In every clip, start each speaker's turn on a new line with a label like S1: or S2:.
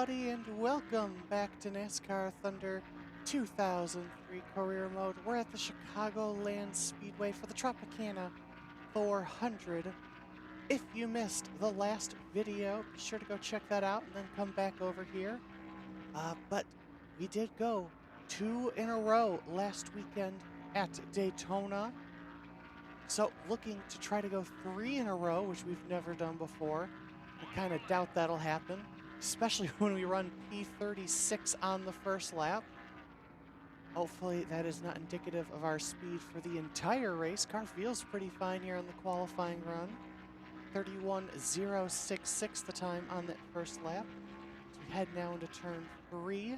S1: everybody, and welcome back to NASCAR Thunder 2003 Career Mode. We're at the Chicagoland Speedway for the Tropicana 400. If you missed the last video, be sure to go check that out and then come back over here. But we did go 2 in a row last weekend at Daytona. So looking to try to go 3 in a row, which we've never done before. I kind of doubt that'll happen, especially when we run P36 on the first lap. Hopefully that is not indicative of our speed for the entire race. Car feels pretty fine here on the qualifying run. 31.066 the time on that first lap. So we head now into turn 3.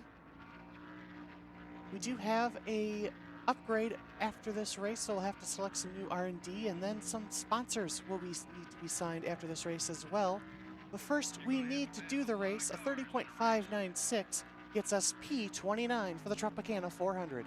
S1: We do have a upgrade after this race, so we'll have to select some new R&D, and then some sponsors will need to be signed after this race as well. But first, we need to do the race. A 30.596 gets us P29 for the Tropicana 400.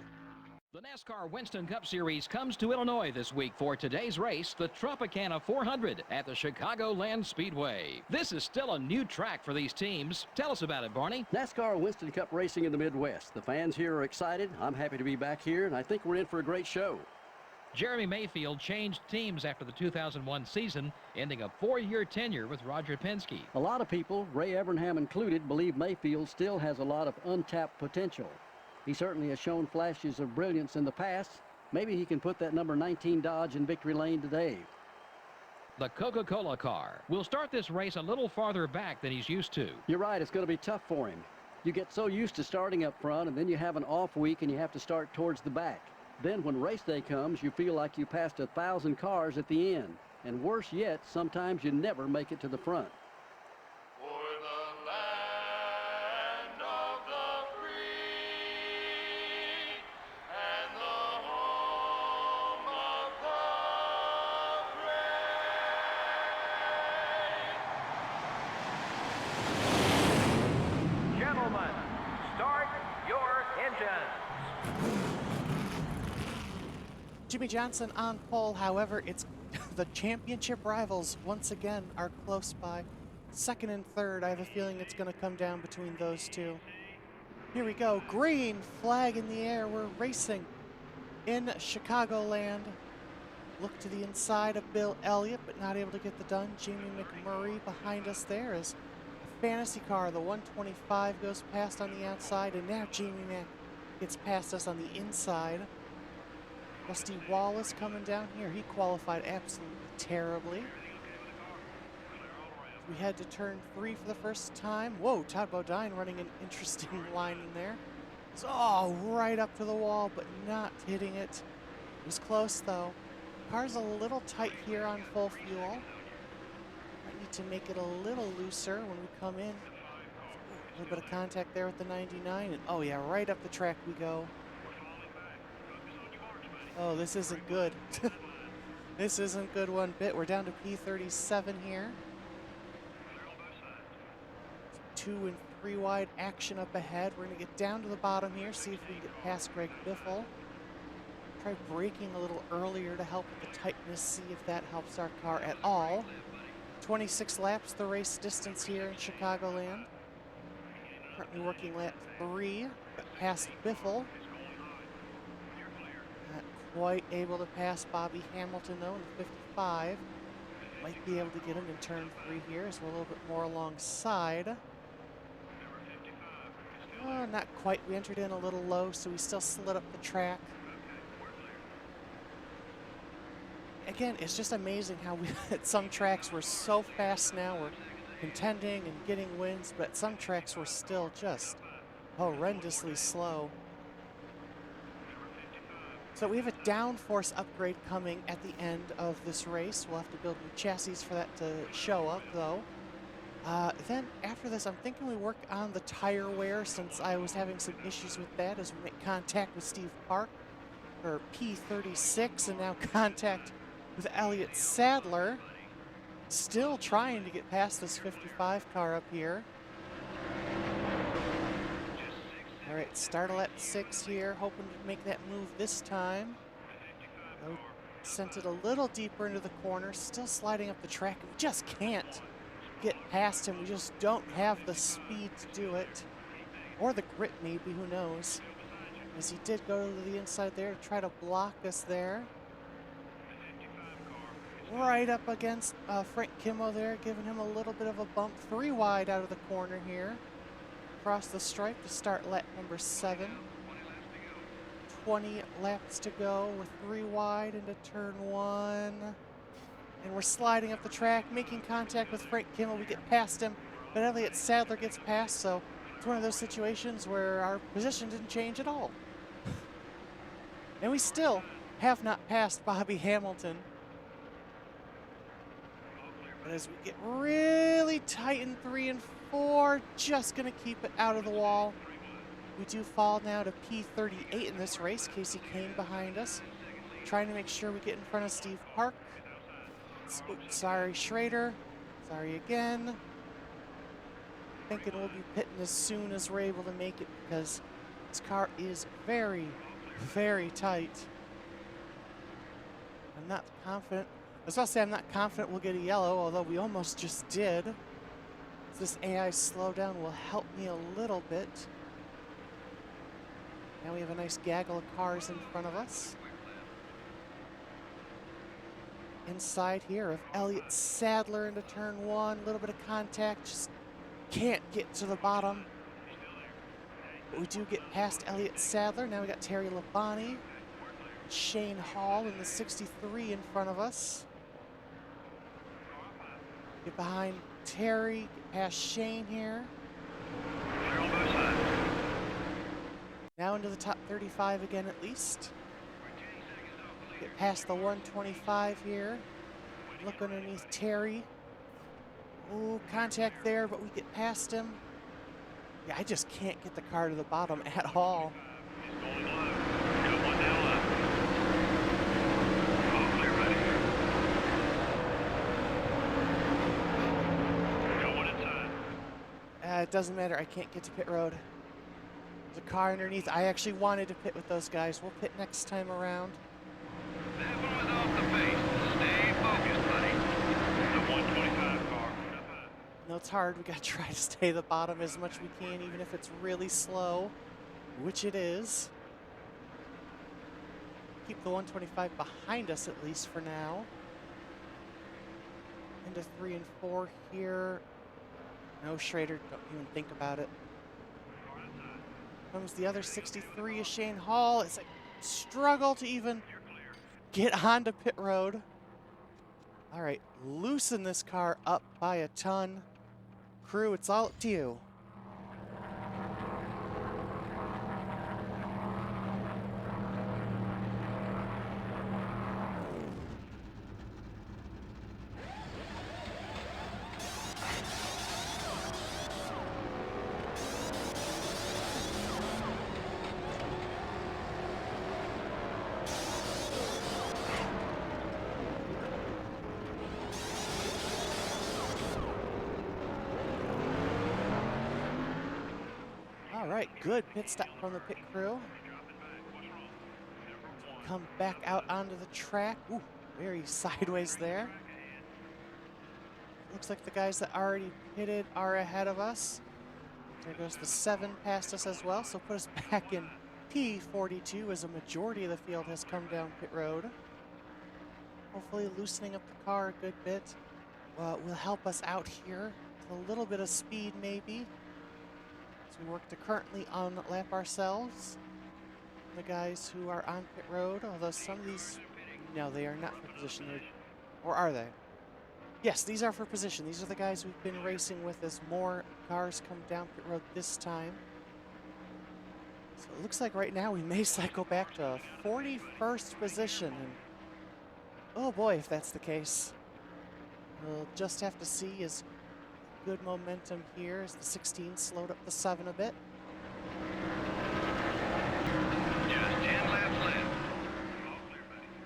S2: The NASCAR Winston Cup Series comes to Illinois this week for today's race, the Tropicana 400 at the Chicagoland Speedway. This is still a new track for these teams. Tell us about it, Barney.
S3: NASCAR Winston Cup racing in the Midwest. The fans here are excited. I'm happy to be back here, and I think we're in for a great show.
S2: Jeremy Mayfield changed teams after the 2001 season, ending a 4-year tenure with Roger Penske.
S3: A lot of people, Ray Evernham included, believe Mayfield still has a lot of untapped potential. He certainly has shown flashes of brilliance in the past. Maybe he can put that number 19 Dodge in victory lane today.
S2: The Coca-Cola car will start this race a little farther back than he's used to.
S3: You're right, it's going to be tough for him. You get so used to starting up front, and then you have an off week and you have to start towards the back. Then when race day comes, you feel like you passed 1,000 cars at the end. And worse yet, sometimes you never make it to the front.
S4: For the land of the free and the home of the brave. Gentlemen, start your engines.
S1: Jimmy Johnson on pole, however, it's the championship rivals once again are close by. Second and third, I have a feeling it's going to come down between those two. Here we go, green flag in the air, we're racing in Chicagoland. Look to the inside of Bill Elliott, but not able to get the done. Jamie McMurray behind us there is a fantasy car. The 125 goes past on the outside, and now Jamie Mack gets past us on the inside. Rusty Wallace coming down here. He qualified absolutely terribly. We head to turn 3 for the first time. Whoa, Todd Bodine running an interesting line in there. It's all right up to the wall, but not hitting it. It was close though. Car's a little tight here on full fuel. Might need to make it a little looser when we come in. A little bit of contact there with the 99, and oh yeah, right up the track we go. Oh, this isn't good. This isn't good one bit. We're down to P37 here. 2 and 3 wide action up ahead. We're going to get down to the bottom here, see if we can get past Greg Biffle. Try braking a little earlier to help with the tightness, see if that helps our car at all. 26 laps the race distance here in Chicagoland. Currently working lap 3, past Biffle. Quite able to pass Bobby Hamilton though in the 55. Might be able to get him in turn 3 here as we're a little bit more alongside. Not quite. We entered in a little low, so we still slid up the track. Again, it's just amazing how we at some tracks we're so fast now. We're contending and getting wins, but at some tracks we're still just horrendously slow. So we have a downforce upgrade coming at the end of this race. We'll have to build new chassis for that to show up, though. Then after this, I'm thinking we work on the tire wear, since I was having some issues with that as we make contact with Steve Park for P36, and now contact with Elliott Sadler. Still trying to get past this 55 car up here. All right, start lap 6 here, hoping to make that move this time. Sent it a little deeper into the corner, still sliding up the track. We just can't get past him. We just don't have the speed to do it. Or the grit, maybe, who knows. As he did go to the inside there to try to block us there. Right up against Frank Kimmel there, giving him a little bit of a bump. 3 wide out of the corner here. Across the stripe to start lap number 7. 20 laps to go. We're 3 wide into turn 1. And we're sliding up the track, making contact with Frank Kimmel. We get past him, but Elliott Sadler gets past, so it's one of those situations where our position didn't change at all. And we still have not passed Bobby Hamilton. But as we get really tight in 3 and 4, just going to keep it out of the wall. We do fall now to P38 in this race. Casey Kane behind us, trying to make sure we get in front of Steve Park. Oops, sorry, Schrader. Sorry again. Thinking we'll be pitting as soon as we're able to make it because this car is very, very tight. I'm not confident. I was about to say I'm not confident we'll get a yellow, although we almost just did. This AI slowdown will help me a little bit. Now we have a nice gaggle of cars in front of us. Inside here of Elliott Sadler into turn 1. A little bit of contact, just can't get to the bottom. But we do get past Elliott Sadler. Now we got Terry Labonte, Shane Hall in the 63 in front of us. Get behind Terry, get past Shane here. Now into the top 35 again at least. Get past the 125 here. Look underneath Terry. Ooh, contact there, but we get past him. Yeah, I just can't get the car to the bottom at all. It doesn't matter. I can't get to pit road. There's a car underneath. I actually wanted to pit with those guys. We'll pit next time around.
S4: That one was off the base. Stay focused, buddy. The 125 car.
S1: No, it's hard. We got to try to stay the bottom as much as we can, even if it's really slow, which it is. Keep the 125 behind us at least for now. Into 3 and 4 here. No, Schrader, don't even think about it. Comes the other 63 is Shane Hall. It's a struggle to even get onto pit road. All right, loosen this car up by a ton. Crew, it's all up to you. All right, good pit stop from the pit crew. Come back out onto the track. Ooh, very sideways there. Looks like the guys that already pitted are ahead of us. There goes the 7 past us as well, so put us back in P42 as a majority of the field has come down pit road. Hopefully loosening up the car a good bit will help us out here with a little bit of speed maybe. So we work to currently unlap ourselves. The guys who are on pit road, although some of these, no, they are not for position. Or are they? Yes, these are for position. These are the guys we've been racing with as more cars come down pit road this time. So it looks like right now we may cycle back to 41st position. And oh boy, if that's the case. We'll just have to see as good momentum here as the 16 slowed up the 7 a bit.
S4: Just 10 laps left.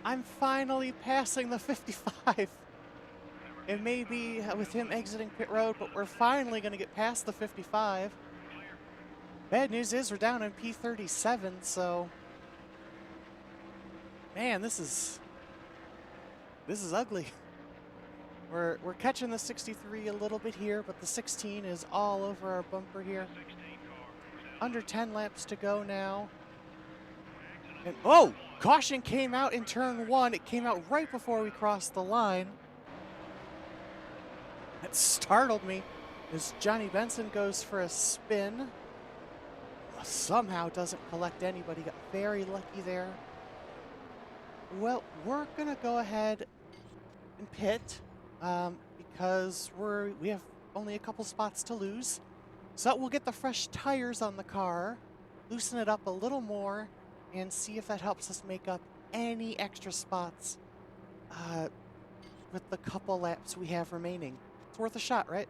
S1: I'm finally passing the 55. It may be with him exiting pit road, but we're finally going to get past the 55. Bad news is we're down in P37, so man, this is ugly. We're catching the 63 a little bit here, but the 16 is all over our bumper here. Under 10 laps to go now. And oh, caution came out in turn 1. It came out right before we crossed the line. That startled me as Johnny Benson goes for a spin. Somehow doesn't collect anybody. Got very lucky there. Well, we're gonna go ahead and pit because we have only a couple spots to lose. So we'll get the fresh tires on the car, loosen it up a little more, and see if that helps us make up any extra spots with the couple laps we have remaining. It's worth a shot, right?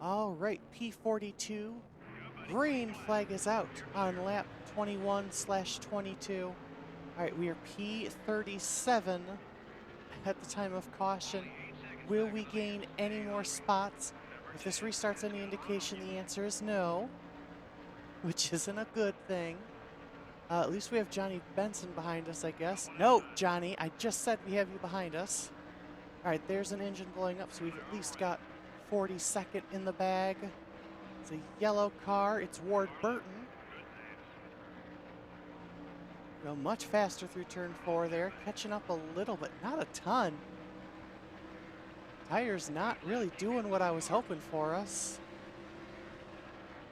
S1: All right, P42. Green flag is out on lap 21/22. All right, we are P37 at the time of caution. Will we gain any more spots? If this restarts any indication, the answer is no, which isn't a good thing. At least we have Johnny Benson behind us, I guess. No, Johnny, I just said we have you behind us. All right, there's an engine blowing up, so we've at least got 42nd in the bag. It's a yellow car. It's Ward Burton. Go much faster through turn 4 there, catching up a little, but not a ton. Tires not really doing what I was hoping for us.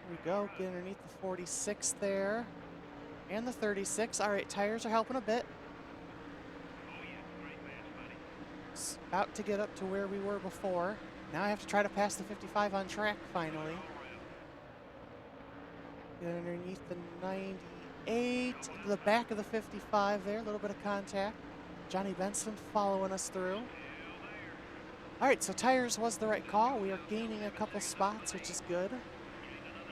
S1: Here we go, get underneath the 46 there. And the 36. All right, tires are helping a bit. It's about to get up to where we were before. Now I have to try to pass the 55 on track finally. Get underneath the 98, into the back of the 55 there, a little bit of contact. Johnny Benson following us through. All right, so tires was the right call. We are gaining a couple spots, which is good.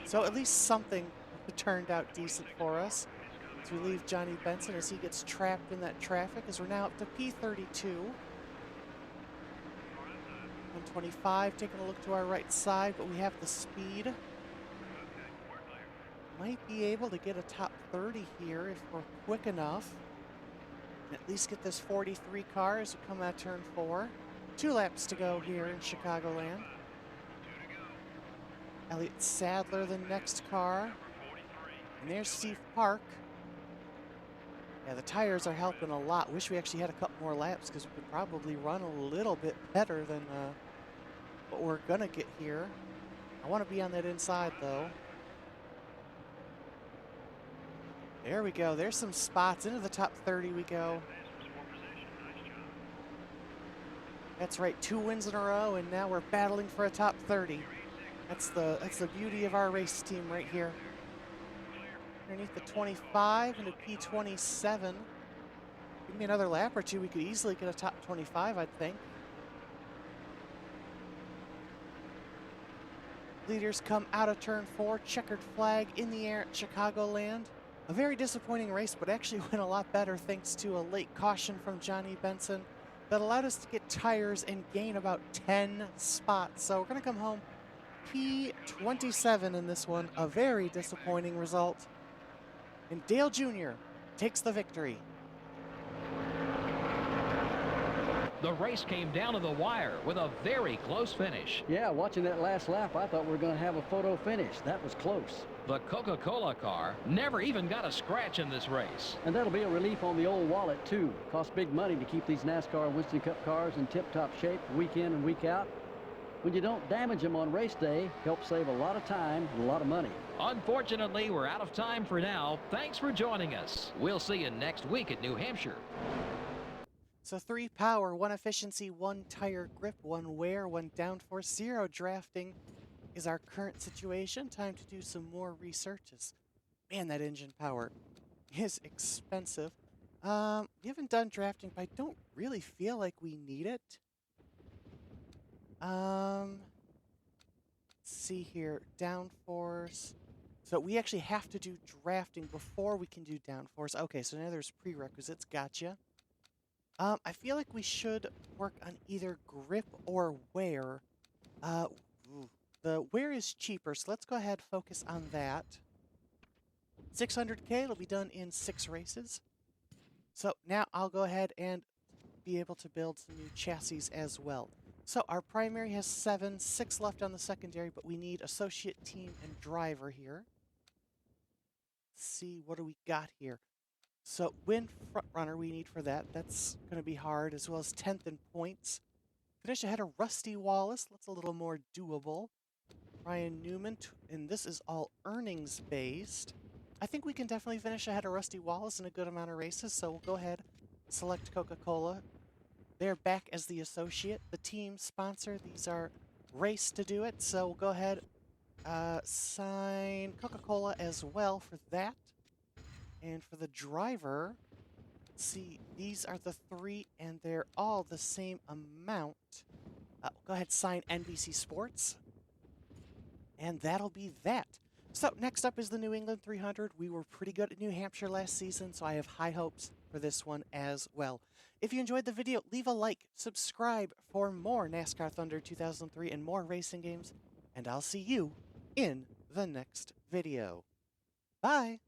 S1: So at least something turned out decent for us. As we leave Johnny Benson as he gets trapped in that traffic, as we're now up to P32. 125, taking a look to our right side, but we have the speed. Might be able to get a top 30 here if we're quick enough. And at least get this 43 car as we come out turn 4. 2 laps to go here in Chicagoland. Elliott Sadler, the next car. And there's Steve Park. Yeah, the tires are helping a lot. Wish we actually had a couple more laps because we could probably run a little bit better than what we're gonna get here. I want to be on that inside though. There we go. There's some spots. Into the top 30 we go. That's right, 2 wins in a row, and now we're battling for a top 30. That's the beauty of our race team right here. Underneath the 25 into P27. Give me another lap or two, we could easily get a top 25, I'd think. Leaders come out of turn 4, checkered flag in the air at Chicagoland. A very disappointing race, but actually went a lot better thanks to a late caution from Johnny Benson that allowed us to get tires and gain about 10 spots. So we're going to come home P27 in this one, a very disappointing result. And Dale Jr. takes the victory.
S2: The race came down to the wire with a very close finish.
S3: Yeah, watching that last lap, I thought we were going to have a photo finish. That was close.
S2: The Coca-Cola car never even got a scratch in this race.
S3: And that'll be a relief on the old wallet, too. Costs big money to keep these NASCAR Winston Cup cars in tip-top shape week in and week out. When you don't damage them on race day, helps save a lot of time and a lot of money.
S2: Unfortunately, we're out of time for now. Thanks for joining us. We'll see you next week at New Hampshire.
S1: So 3 power, 1 efficiency, 1 tire grip, 1 wear, 1 downforce, 0 drafting is our current situation. Time to do some more research. Man, that engine power is expensive. We haven't done drafting, but I don't really feel like we need it. Let's see here, downforce. So we actually have to do drafting before we can do downforce. Okay, so now there's prerequisites. Gotcha. I feel like we should work on either grip or wear. The wear is cheaper, so let's go ahead and focus on that. 600K, it'll be done in 6 races. So now I'll go ahead and be able to build some new chassis as well. So our primary has 7, 6 left on the secondary, but we need associate, team, and driver here. Let's see, what do we got here? So win front runner we need for that. That's going to be hard, as well as 10th in points. Finish ahead of Rusty Wallace. That's a little more doable. Ryan Newman, and this is all earnings based. I think we can definitely finish ahead of Rusty Wallace in a good amount of races, so we'll go ahead, select Coca-Cola. They're back as the associate, the team sponsor. These are race to do it, so we'll go ahead, sign Coca-Cola as well for that. And for the driver, let's see, these are the 3, and they're all the same amount. Go ahead, sign NBC Sports. And that'll be that. So next up is the New England 300. We were pretty good at New Hampshire last season, so I have high hopes for this one as well. If you enjoyed the video, leave a like, subscribe for more NASCAR Thunder 2003 and more racing games, and I'll see you in the next video. Bye!